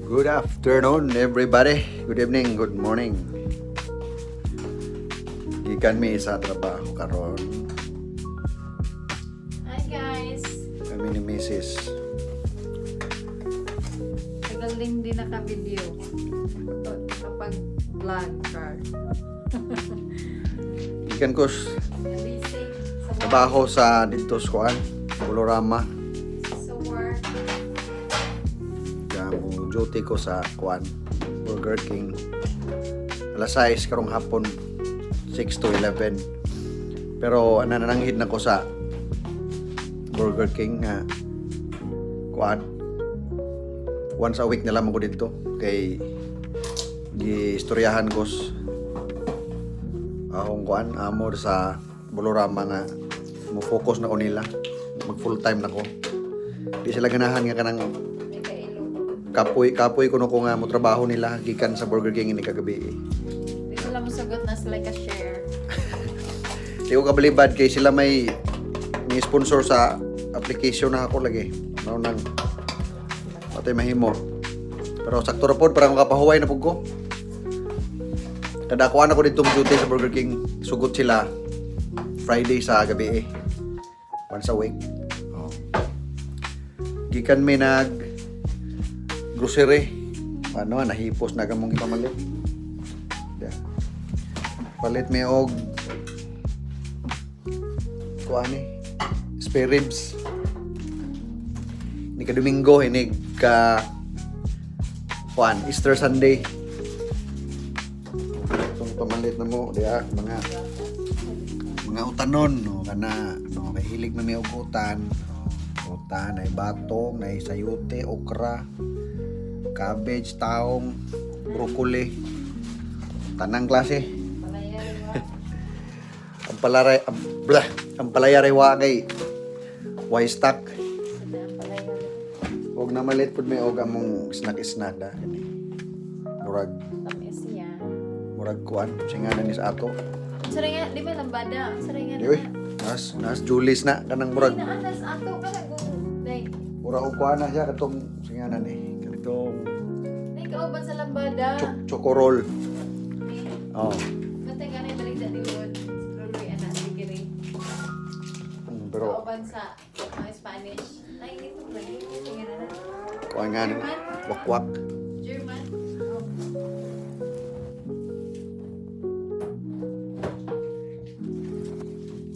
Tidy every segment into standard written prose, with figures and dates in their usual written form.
Good afternoon, everybody. Good evening, good morning. Gikan mi sa trabaho karon. Hi guys! Kami ni Mrs. Tagal din naka-video kapag vlog car. Gikan ko Busy sa trabaho sa dito sa kuan, Bolorama. sa work. Ang duty ko sa kuan, Burger King. Alas 6 karong hapon, 6 to 11. Pero nanananghid na ko sa Burger King nga kuan. Once a week na lang ako dito kay giistoryahan ko akong kuan amo sa Bolorama nga mo focus na ko nila, mag full time na ko. Di sila ganahan nga kanang May kailo. kapoy kuno ko nga mo trabaho nila gikan sa Burger King ini kagabi. Di sila masagot na sila ka-share. Di ko kabalibad kay sila may sponsor sa application na ako lagi. Mao nang patay mahimo. Pero sakto ra pod para makapahuway na pud ko. Kada kuan ako dito duty sa Burger King, sugot sila Friday sa gabi once a week. Oh. Gikan may nag grocery. Ano, nahipos na gamong ipamalit. Yeah. Palit may og kuani spare ribs. Ni ka Domingo hinig ka kuan Easter Sunday. Itong pamalit na mo diya mga utanon no kana no may hilig na may ugutan. Utan ay batong, ay sayote, okra, cabbage, taong, broccoli. Tanang klase. Palaya, Ang palayaray wa kay why stock. palaya. Og na malit pud may og among snack da. Murag Tamis niya. kuan singanan ni sa ato. Saray nga, di ba lambada? Saray nga Di nas Julis na kanang murag Inaanas ato ka na Day. mura og kuan na siya katong singanan katong Day kauban sa lambada. chocorol. May Oh. matay ka na yung balita ni Lord. Luloy anak si Giri. Pero Kauban sa mga Spanish. Ay, dito ba? Tingnan na. kuan nga wakwak. German.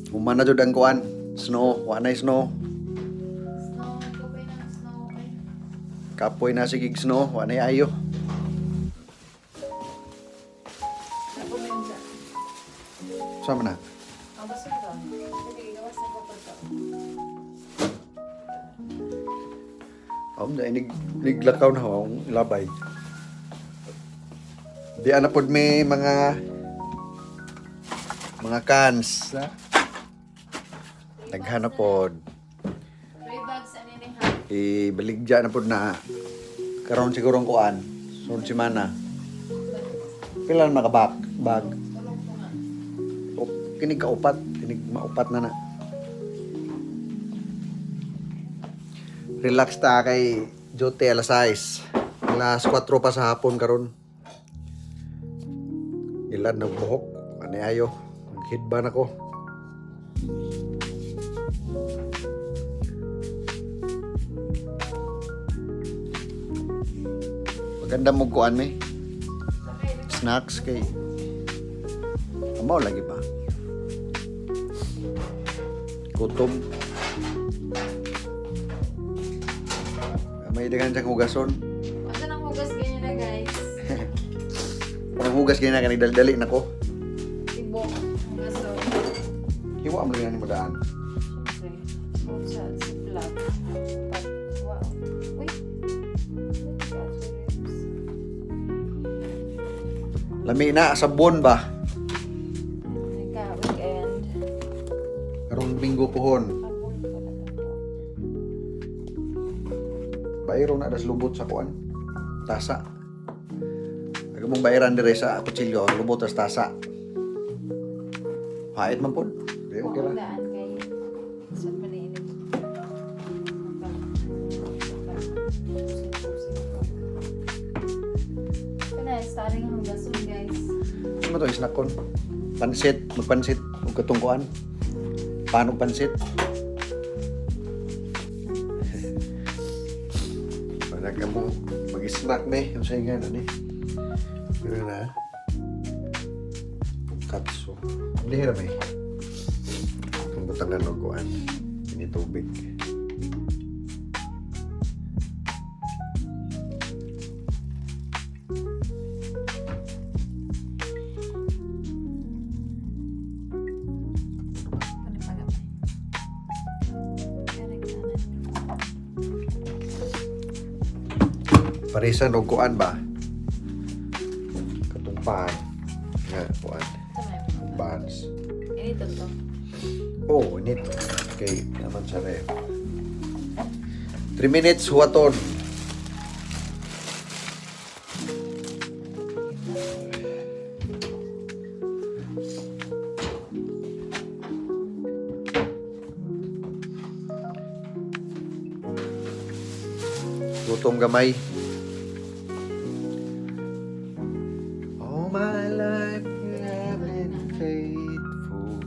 Humana jud ang kuan. Snow, wa na snow. Snow. Kupay na snow. Okay. Kapoy na sigig snow, wa na ayo. Ako na yun siya. Sama na. Ang basura ka. Sige, gawas na ko pa ito. Da niglakaw na akong labay. Di ana pod may mga cans. Naghanap pod. 3 bags ano yun ha? Ibaligya na pod na. Karon siguro ang kuan. Sunod semana. Pila na bag. Tulong ko nga. Kinig kaupat. Kinig maupat na. Relax ta kay Jote alas 6. Alas 4 pa sa hapon karon. Ilan na buhok. Ano ayo. Naghidban ako. Maganda mo kuan may snacks kay amaw lagi ba? Gutom. May dagan siyang hugason. Asa nang hugas ganyan na guys? Parang hugas ganyan na kanigdali na ko. Tibok. Hugaso. Hiwa mo lang ni madaan. Siyempre. Smooth sa ziplock. Wow. Uy. Lami na sabon ba? Nagka-weekend. Karong Minggo pohon. Hapon ko na lang. Bayro na das lubot sa kuan. Tasa. Aga mong bayaran dire sa kutsilyo, lubot tas tasa. Hait man pod. Okay, okay ra. Daan kay sa maniinit. Saring ang gasun, guys. Ano to, snack kon? Pansit, magpansit, ug katungkuan. Paano pansit? Para ka mo mag-snack ni, ang sayo nga na ni. Pero na, katso. Hindi hirap eh. Itong butangan o kuan, ini tubig. Parisan o kuan ba? Katungpan. Nga, kuan. Buns. Ini to. Oh, init. Okay, naman sa ref. 3 minutes, huwaton. Gutom gamay. All my life you have been faithful.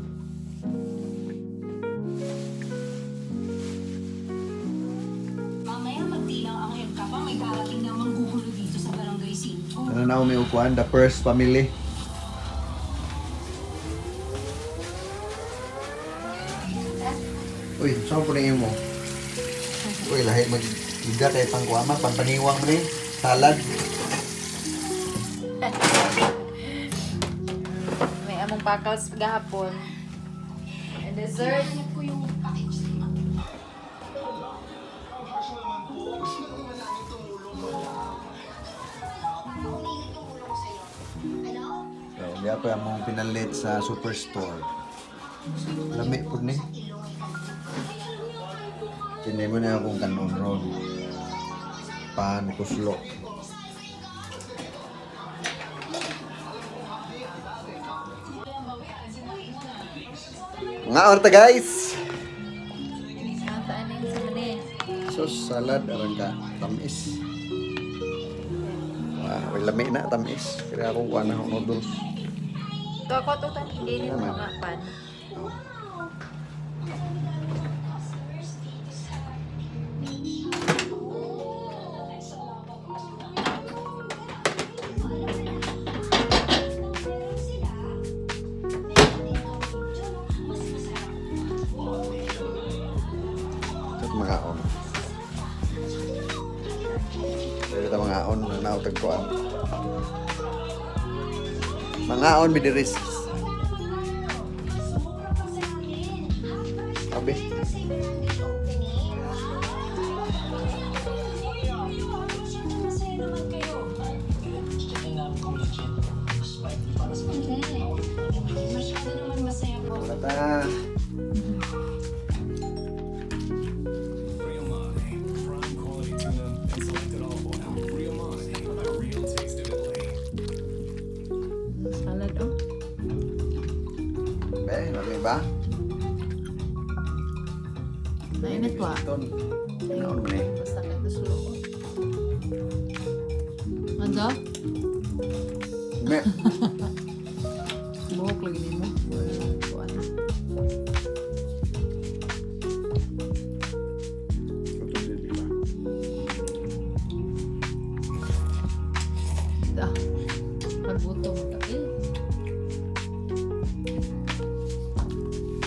Mamaya magdilang ang ka pa, may darating na manggugulo dito sa Barangay 5. Ano na umiukuan? The first family. Uy, saan po na mo? Uy, lahi mag-iga tayo pang kuama, pampaniwang mo rin. Salad. May among pakaws gahapon. And dessert. Hanap ko yung package ni Mami. So, hindi ako yung mong pinalit sa superstore. Lami po ni. Hindi mo na akong kanon ron. Pan, kuslo. Nga orta guys! Ang taanin sa mani. Sos, salad, arang ka, tamis. Wow, lami na, tamis. Kaya akong kuha na akong noodles. Ito ako to hindi nito Naman. mga pan. Ito mga on. Ito mga on, nautag kuhaan. Mga on, bidiris. Sabi. Masyado naman masaya po. Wala ta. Real Money, prime quality tuna and selected olive oil. Real Money, a real taste of Italy. Salad oh. Be, lami ba? Nainit ko ah. Ton. Ano mo ni? Basta kaya sulo ko. Ano? Me. Buhok lagi ni mo. Wala ko ano. Ah. Pagbuto mo kakil.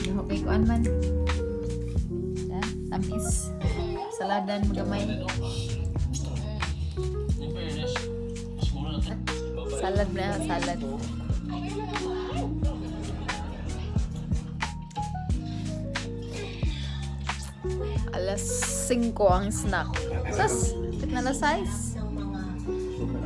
Okay ko man. Yan, tamis. Saladan magamay. Salad na, salad. Alas 5 ang snack. Sas, na size. Super